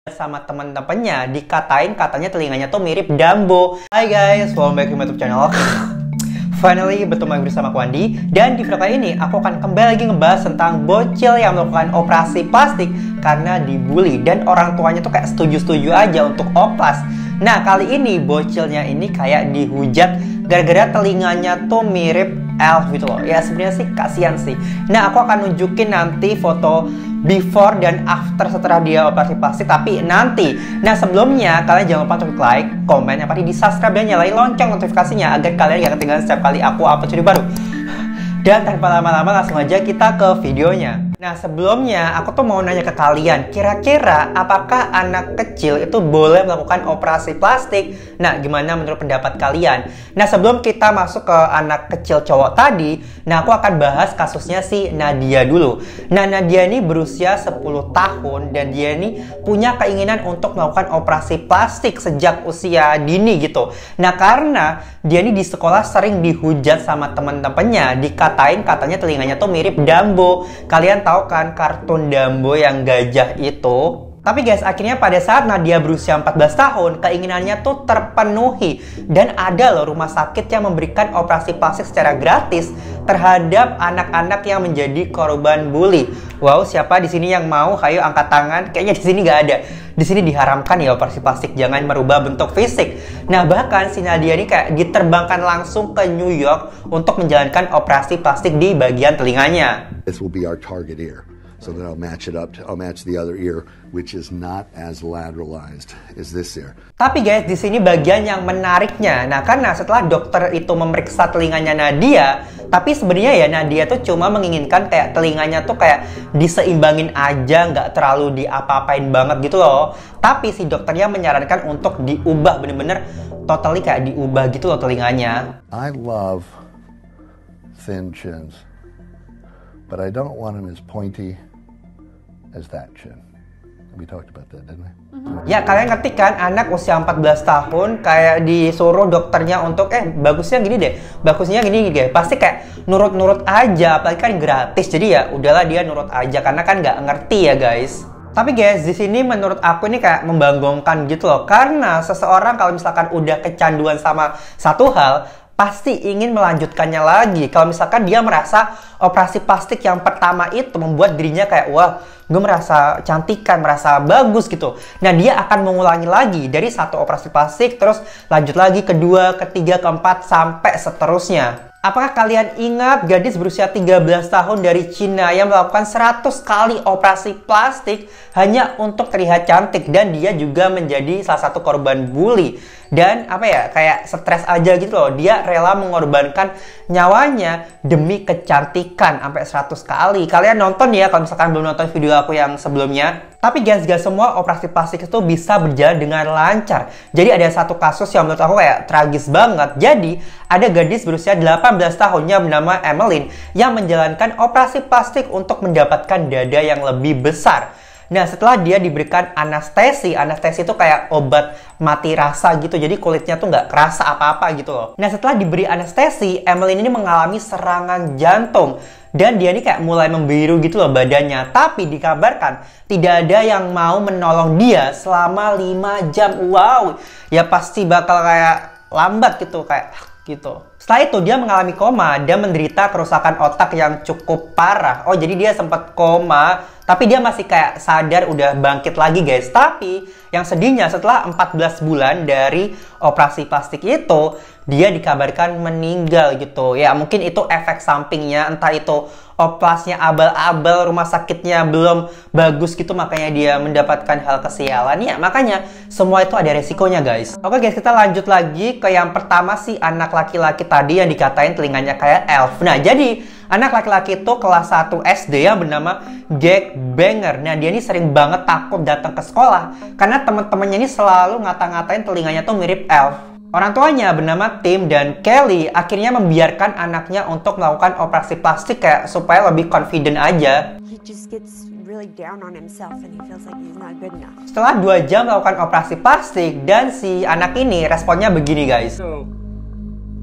sama temen-temennya dikatain katanya telinganya tuh mirip Dumbo. Hai guys, welcome back to my YouTube channel. Finally bertemu lagi bersama aku Andi. Dan di video kali ini aku akan kembali lagi ngebahas tentang bocil yang melakukan operasi plastik karena dibully dan orang tuanya tuh kayak setuju-setuju aja untuk oplas. Nah kali ini bocilnya ini kayak dihujat gara-gara telinganya tuh mirip elf gitu loh. Ya sebenarnya sih kasihan sih. Nah aku akan nunjukin nanti foto before dan after setelah dia operasi plastik, tapi nanti. Nah sebelumnya kalian jangan lupa untuk like, komen, yang pasti di subscribe dan nyalain lonceng notifikasinya agar kalian gak ketinggalan setiap kali aku upload video baru. Dan tanpa lama-lama langsung aja kita ke videonya. Nah sebelumnya aku tuh mau nanya ke kalian, kira-kira apakah anak kecil itu boleh melakukan operasi plastik? Nah gimana menurut pendapat kalian? Nah sebelum kita masuk ke anak kecil cowok tadi, nah aku akan bahas kasusnya si Nadia dulu. Nah Nadia ini berusia 10 tahun dan dia ini punya keinginan untuk melakukan operasi plastik sejak usia dini gitu. Nah karena dia ini di sekolah sering dihujat sama temen-temennya, dikatain katanya telinganya tuh mirip Dumbo. Kalian tahu kan kartun Dumbo yang gajah itu? Tapi guys, akhirnya pada saat Nadia berusia 14 tahun, keinginannya tuh terpenuhi. Dan ada loh rumah sakit yang memberikan operasi plastik secara gratis terhadap anak-anak yang menjadi korban bully. Wow, siapa di sini yang mau? Ayo angkat tangan. Kayaknya di sini nggak ada. Di sini diharamkan ya operasi plastik, jangan merubah bentuk fisik. Nah bahkan si Nadia ini kayak diterbangkan langsung ke New York untuk menjalankan operasi plastik di bagian telinganya. This will be our target ear. So then I'll match it up I'll match the other ear, which is not as lateralized as this ear. Tapi guys, di sini bagian yang menariknya. Nah, karena setelah dokter itu memeriksa telinganya Nadia, tapi sebenarnya ya Nadia tuh cuma menginginkan kayak telinganya tuh kayak diseimbangin aja, nggak terlalu diapa-apain banget gitu loh. Tapi si dokternya menyarankan untuk diubah bener-bener totally kayak diubah gitu loh telinganya. I love thin chins, but I don't want them as pointy as that chin. We talked about that, didn't we? Ya kalian ngerti kan, anak usia 14 tahun kayak disuruh dokternya untuk bagusnya gini deh, bagusnya gini deh. Pasti kayak nurut-nurut aja, apalagi kan gratis. Jadi ya udahlah dia nurut aja karena kan nggak ngerti ya guys. Tapi guys, di sini menurut aku ini kayak membanggongkan gitu loh. Karena seseorang kalau misalkan udah kecanduan sama satu hal, pasti ingin melanjutkannya lagi. Kalau misalkan dia merasa operasi plastik yang pertama itu membuat dirinya kayak, wah, gue merasa cantikan, merasa bagus gitu. Nah, dia akan mengulangi lagi dari satu operasi plastik, terus lanjut lagi kedua, ketiga, keempat, sampai seterusnya. Apakah kalian ingat gadis berusia 13 tahun dari Cina yang melakukan 100 kali operasi plastik hanya untuk terlihat cantik, dan dia juga menjadi salah satu korban bully. Dan apa ya, kayak stres aja gitu loh. Dia rela mengorbankan nyawanya demi kecantikan sampai 100 kali. Kalian nonton ya kalau misalkan belum nonton video aku yang sebelumnya. Tapi guys, gak semua operasi plastik itu bisa berjalan dengan lancar. Jadi ada satu kasus yang menurut aku kayak tragis banget. Jadi ada gadis berusia 18 tahunnya bernama Emmeline yang menjalankan operasi plastik untuk mendapatkan dada yang lebih besar. Nah setelah dia diberikan anestesi itu kayak obat mati rasa gitu, jadi kulitnya tuh nggak kerasa apa-apa gitu loh. Nah setelah diberi anestesi, Emmeline ini mengalami serangan jantung. Dan dia ini kayak mulai membiru gitu loh badannya. Tapi dikabarkan tidak ada yang mau menolong dia selama 5 jam. Wow, ya pasti bakal kayak lambat gitu, kayak gitu. Setelah itu dia mengalami koma dan menderita kerusakan otak yang cukup parah. Oh jadi dia sempat koma, tapi dia masih kayak sadar udah bangkit lagi guys. Tapi yang sedihnya setelah 14 bulan dari operasi plastik itu, dia dikabarkan meninggal gitu. Ya mungkin itu efek sampingnya, entah itu oplasnya abal-abal, rumah sakitnya belum bagus gitu, makanya dia mendapatkan hal kesialan. Ya makanya semua itu ada resikonya guys. Oke guys, kita lanjut lagi ke yang pertama, si anak laki-laki tadi yang dikatain telinganya kayak elf. Nah jadi anak laki-laki itu kelas 1 SD yang bernama Jack Banger. Nah dia ini sering banget takut datang ke sekolah karena teman-temannya ini selalu ngata-ngatain telinganya tuh mirip elf. Orang tuanya bernama Tim dan Kelly akhirnya membiarkan anaknya untuk melakukan operasi plastik kayak supaya lebih confident aja. Setelah 2 jam melakukan operasi plastik dan si anak ini responnya begini guys.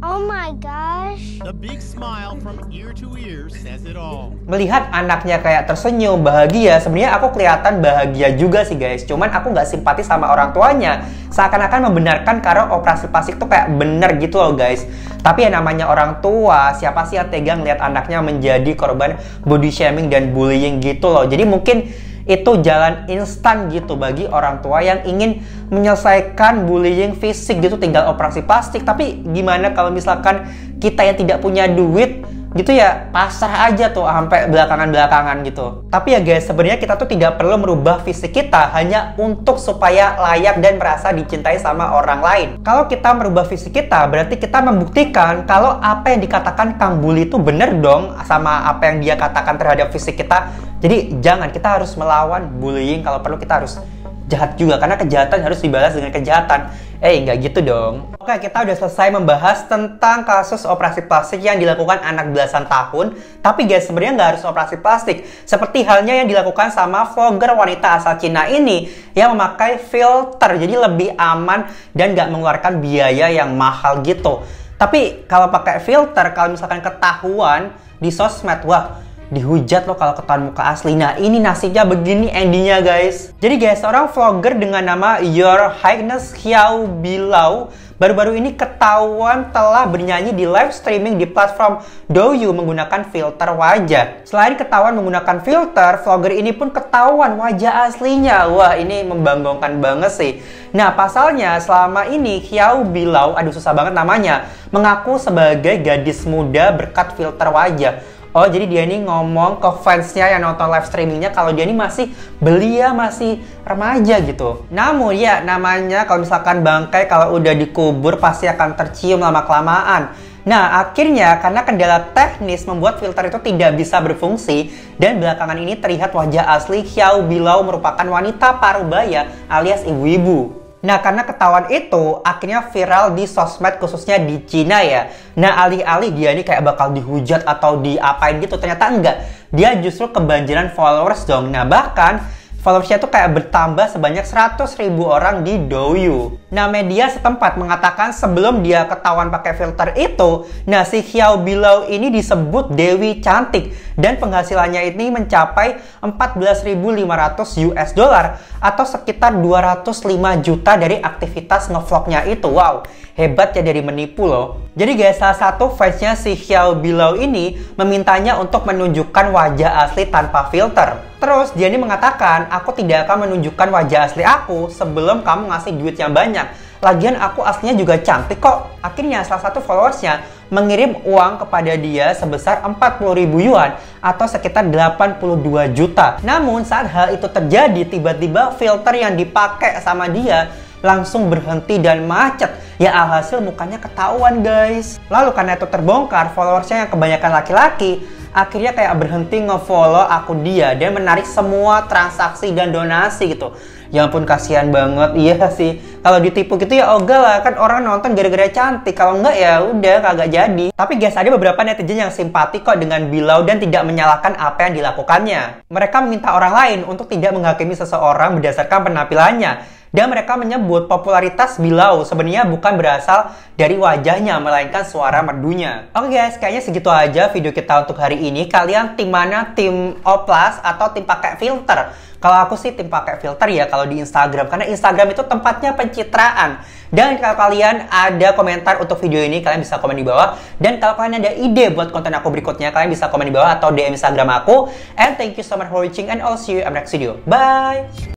Oh my gosh. The big smile from ear to ear says it all. Melihat anaknya kayak tersenyum, bahagia, sebenarnya aku kelihatan bahagia juga sih guys. Cuman aku nggak simpati sama orang tuanya. Seakan-akan membenarkan kalau operasi plastik tuh kayak bener gitu loh guys. Tapi yang namanya orang tua, siapa sih yang tega ngeliat anaknya menjadi korban body shaming dan bullying gitu loh. Jadi mungkin itu jalan instan gitu bagi orang tua yang ingin menyelesaikan bullying fisik gitu, tinggal operasi plastik. Tapi gimana kalau misalkan kita yang tidak punya duit gitu ya, pasrah aja tuh sampai belakangan-belakangan gitu. Tapi ya guys, sebenarnya kita tuh tidak perlu merubah fisik kita hanya untuk supaya layak dan merasa dicintai sama orang lain. Kalau kita merubah fisik kita, berarti kita membuktikan kalau apa yang dikatakan Kang Bully itu bener dong sama apa yang dia katakan terhadap fisik kita. Jadi jangan, kita harus melawan bullying, kalau perlu kita harus jahat juga, karena kejahatan harus dibalas dengan kejahatan. Nggak gitu dong. Oke, kita udah selesai membahas tentang kasus operasi plastik yang dilakukan anak belasan tahun. Tapi guys, sebenarnya nggak harus operasi plastik. Seperti halnya yang dilakukan sama vlogger wanita asal Cina ini yang memakai filter, jadi lebih aman dan nggak mengeluarkan biaya yang mahal gitu. Tapi kalau pakai filter, kalau misalkan ketahuan di sosmed, wah, dihujat loh kalau ketahuan muka asli. Nah, ini nasibnya begini endingnya guys. Jadi guys, seorang vlogger dengan nama Your Highness Xiao Bilao baru-baru ini ketahuan telah bernyanyi di live streaming di platform Douyu menggunakan filter wajah. Selain ketahuan menggunakan filter, vlogger ini pun ketahuan wajah aslinya. Wah, ini membanggakan banget sih. Nah, pasalnya selama ini Xiao Bilao, aduh susah banget namanya, mengaku sebagai gadis muda berkat filter wajah. Oh, jadi dia ini ngomong ke fansnya yang nonton live streamingnya kalau dia ini masih belia, masih remaja gitu. Namun ya, namanya kalau misalkan bangkai kalau udah dikubur pasti akan tercium lama-kelamaan. Nah, akhirnya karena kendala teknis membuat filter itu tidak bisa berfungsi, dan belakangan ini terlihat wajah asli Xiao Bilao merupakan wanita parubaya alias ibu-ibu. Nah, karena ketahuan itu, akhirnya viral di sosmed khususnya di Cina ya. Nah, alih-alih dia ini kayak bakal dihujat atau diapain gitu, ternyata enggak. Dia justru kebanjiran followers dong. Nah, bahkan followersnya tuh kayak bertambah sebanyak 100.000 orang di Douyu. Nah, media setempat mengatakan sebelum dia ketahuan pakai filter itu, nah si Xiao Bilao ini disebut Dewi Cantik dan penghasilannya ini mencapai 14.500 US dollar atau sekitar 205 juta dari aktivitas ngevlognya itu. Wow, hebat ya dari menipu loh. Jadi guys, salah satu fansnya si Xiao Bilao ini memintanya untuk menunjukkan wajah asli tanpa filter. Terus dia ini mengatakan, aku tidak akan menunjukkan wajah asli aku sebelum kamu ngasih duit yang banyak. Lagian aku aslinya juga cantik kok. Akhirnya salah satu followersnya mengirim uang kepada dia sebesar 40.000 yuan atau sekitar 82 juta. Namun saat hal itu terjadi, tiba-tiba filter yang dipakai sama dia langsung berhenti dan macet. Ya alhasil mukanya ketahuan guys. Lalu karena itu terbongkar, followersnya yang kebanyakan laki-laki akhirnya kayak berhenti nge-follow akun dia dan menarik semua transaksi dan donasi gitu. Ya ampun, kasihan banget. Iya sih, kalau ditipu gitu ya ogah lah, kan orang nonton gara-gara cantik. Kalau enggak ya udah kagak jadi. Tapi guys, ada beberapa netizen yang simpati kok dengan Bilao dan tidak menyalahkan apa yang dilakukannya. Mereka meminta orang lain untuk tidak menghakimi seseorang berdasarkan penampilannya. Dan mereka menyebut popularitas Bilao sebenarnya bukan berasal dari wajahnya, melainkan suara merdunya. Oke guys, kayaknya segitu aja video kita untuk hari ini. Kalian tim mana? Tim oplas atau tim pakai filter? Kalau aku sih tim pakai filter ya kalau di Instagram, karena Instagram itu tempatnya pencitraan. Dan kalau kalian ada komentar untuk video ini, kalian bisa komen di bawah. Dan kalau kalian ada ide buat konten aku berikutnya, kalian bisa komen di bawah atau DM Instagram aku. And thank you so much for watching and I'll see you in the next video. Bye!